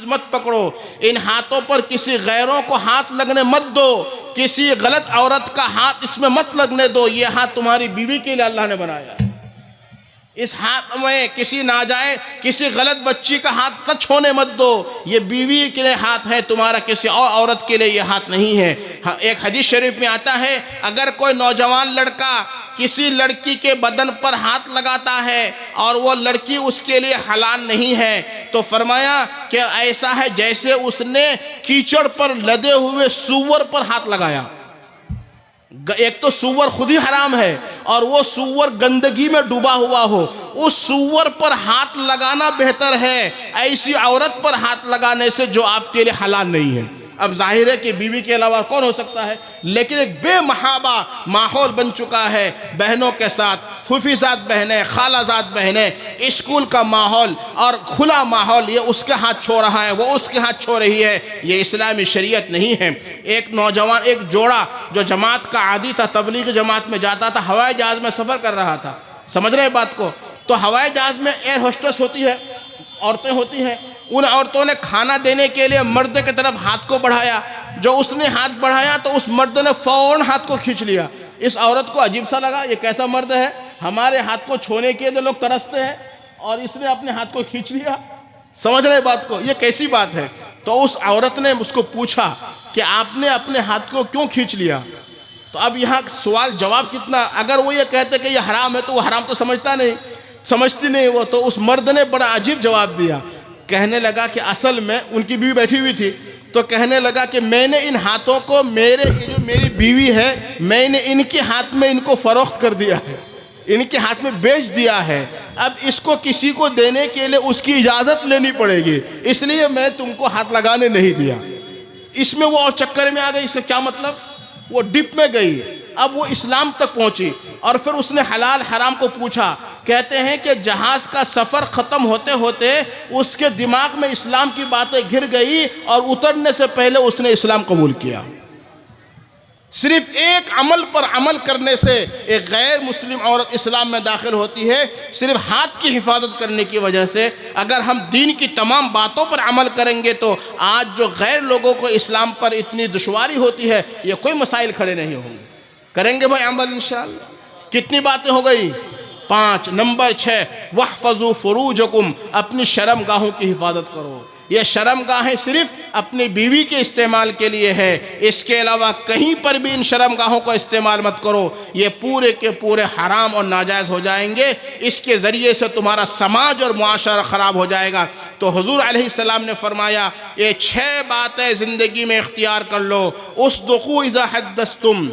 چیز مت پکڑو، ان ہاتھوں پر کسی غیروں کو ہاتھ لگنے مت دو، کسی غلط عورت کا ہاتھ اس میں مت لگنے دو، یہ ہاتھ تمہاری بیوی کے لیے اللہ نے بنایا ہے۔ اس ہاتھ میں کسی ناجائز کسی غلط بچی کا ہاتھ ٹچ ہونے مت دو، یہ بیوی کے لیے ہاتھ ہے، تمہارا کسی اور عورت کے لیے یہ ہاتھ نہیں ہے۔ ایک حدیث شریف میں آتا ہے اگر کوئی نوجوان لڑکا کسی لڑکی کے بدن پر ہاتھ لگاتا ہے اور وہ لڑکی اس کے لیے حلال نہیں ہے تو فرمایا کہ ایسا ہے جیسے اس نے کیچڑ پر لدے ہوئے سور پر ہاتھ لگایا۔ ایک تو سور خود ہی حرام ہے اور وہ سور گندگی میں ڈوبا ہوا ہو، اس سور پر ہاتھ لگانا بہتر ہے ایسی عورت پر ہاتھ لگانے سے جو آپ کے لیے حلال نہیں ہے۔ اب ظاہر ہے کہ بیوی کے علاوہ کون ہو سکتا ہے، لیکن ایک بے محابہ ماحول بن چکا ہے بہنوں کے ساتھ، پھوپھی زاد بہنیں، خالہ زاد بہنیں، اسکول کا ماحول اور کھلا ماحول، یہ اس کے ہاتھ چھو رہا ہے، وہ اس کے ہاتھ چھو رہی ہے، یہ اسلامی شریعت نہیں ہے۔ ایک نوجوان ایک جوڑا جو جماعت کا عادی تھا، تبلیغ جماعت میں جاتا تھا، ہوائی جہاز میں سفر کر رہا تھا، سمجھ رہے ہیں بات کو؟ تو ہوائی جہاز میں ایئر ہوسٹس ہوتی ہے، عورتیں ہوتی ہیں، ان عورتوں نے کھانا دینے کے لیے مرد کی طرف ہاتھ کو بڑھایا، جو اس نے ہاتھ بڑھایا تو اس مرد نے فوراً ہاتھ کو کھینچ لیا۔ اس عورت کو عجیب سا لگا، یہ کیسا مرد ہے، ہمارے ہاتھ کو چھونے کے لیے لوگ ترستے ہیں اور اس نے اپنے ہاتھ کو کھینچ لیا، سمجھ رہے بات کو؟ یہ کیسی بات ہے؟ تو اس عورت نے اس کو پوچھا کہ آپ نے اپنے ہاتھ کو کیوں کھینچ لیا؟ تو اب یہاں سوال جواب کتنا، اگر وہ یہ کہتے کہ یہ حرام ہے تو وہ حرام تو سمجھتی نہیں وہ، تو اس مرد نے بڑا عجیب جواب دیا، کہنے لگا کہ اصل میں ان کی بیوی بیٹھی ہوئی تھی تو کہنے لگا کہ میں نے ان ہاتھوں کو یہ جو میری بیوی ہے میں نے ان کے ہاتھ میں ان کو فروخت کر دیا ہے، ان کے ہاتھ میں بیچ دیا ہے، اب اس کو کسی کو دینے کے لیے اس کی اجازت لینی پڑے گی، اس لیے میں تم کو ہاتھ لگانے نہیں دیا۔ اس میں وہ اور چکر میں آ گئی، اس کا کیا مطلب؟ وہ ڈپ میں گئی، اب وہ اسلام تک پہنچی اور پھر اس نے حلال حرام کو پوچھا۔ کہتے ہیں کہ جہاز کا سفر ختم ہوتے ہوتے اس کے دماغ میں اسلام کی باتیں گر گئی اور اترنے سے پہلے اس نے اسلام قبول کیا۔ صرف ایک عمل پر عمل کرنے سے ایک غیر مسلم عورت اسلام میں داخل ہوتی ہے، صرف ہاتھ کی حفاظت کرنے کی وجہ سے۔ اگر ہم دین کی تمام باتوں پر عمل کریں گے تو آج جو غیر لوگوں کو اسلام پر اتنی دشواری ہوتی ہے یہ کوئی مسائل کھڑے نہیں ہوں گے۔ کریں گے بھائی عمل انشاءاللہ۔ کتنی باتیں ہو گئی؟ 5۔ نمبر 6، وَاحْفَظُوا فُرُوجَكُمْ، اپنی شرم گاہوں کی حفاظت کرو۔ یہ شرم گاہیں صرف اپنی بیوی کے استعمال کے لیے ہے، اس کے علاوہ کہیں پر بھی ان شرم گاہوں کو استعمال مت کرو، یہ پورے کے پورے حرام اور ناجائز ہو جائیں گے، اس کے ذریعے سے تمہارا سماج اور معاشرہ خراب ہو جائے گا۔ تو حضور علیہ السلام نے فرمایا یہ 6 باتیں زندگی میں اختیار کر لو۔ اصدقوا اذا حدثتم،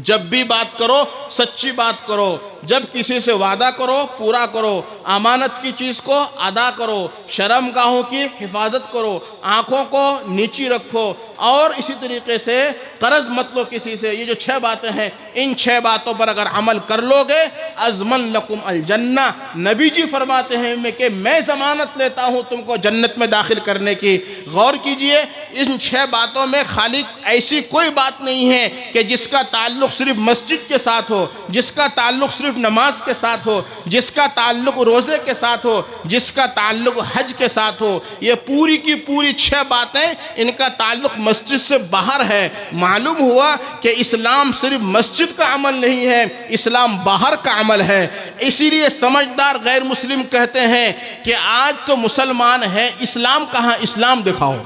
جب بھی بات کرو سچی بات کرو، جب کسی سے وعدہ کرو پورا کرو، امانت کی چیز کو ادا کرو، شرم گاہوں کی حفاظت کرو، آنکھوں کو نیچی رکھو، اور اسی طریقے سے قرض مت لو کسی سے۔ یہ جو 6 باتیں ہیں، ان 6 باتوں پر اگر عمل کر لو گے اضمن لکم الجنہ، نبی جی فرماتے ہیں کہ میں ضمانت لیتا ہوں تم کو جنت میں داخل کرنے کی۔ غور کیجئے، ان 6 باتوں میں خالی ایسی کوئی بات نہیں ہے کہ جس کا تعلق صرف مسجد کے ساتھ ہو، جس کا تعلق صرف نماز کے ساتھ ہو، جس کا تعلق روزے کے ساتھ ہو، جس کا تعلق حج کے ساتھ ہو۔ یہ پوری کی پوری 6 باتیں ان کا تعلق مسجد سے باہر ہے۔ معلوم ہوا کہ اسلام صرف مسجد کا عمل نہیں ہے، اسلام باہر کا عمل ہے۔ اسی لیے سمجھدار غیر مسلم کہتے ہیں کہ آج تو مسلمان ہیں، اسلام کہاں؟ اسلام دکھاؤ،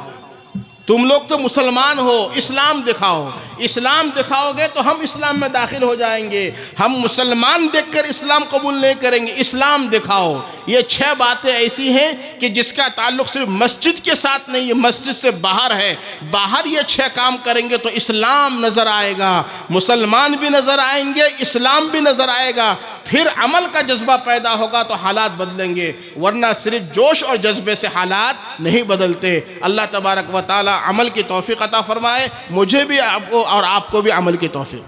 تم لوگ تو مسلمان ہو، اسلام دکھاؤ۔ اسلام دکھاؤ گے تو ہم اسلام میں داخل ہو جائیں گے، ہم مسلمان دیکھ کر اسلام قبول نہیں کریں گے، اسلام دکھاؤ۔ یہ 6 باتیں ایسی ہیں کہ جس کا تعلق صرف مسجد کے ساتھ نہیں ہے، مسجد سے باہر ہے۔ باہر یہ 6 کام کریں گے تو اسلام نظر آئے گا، مسلمان بھی نظر آئیں گے، اسلام بھی نظر آئے گا، پھر عمل کا جذبہ پیدا ہوگا تو حالات بدلیں گے، ورنہ صرف جوش اور جذبے سے حالات نہیں بدلتے۔ اللہ تبارک و تعالی عمل کی توفیق عطا فرمائے، مجھے بھی اور آپ کو بھی عمل کی توفیق۔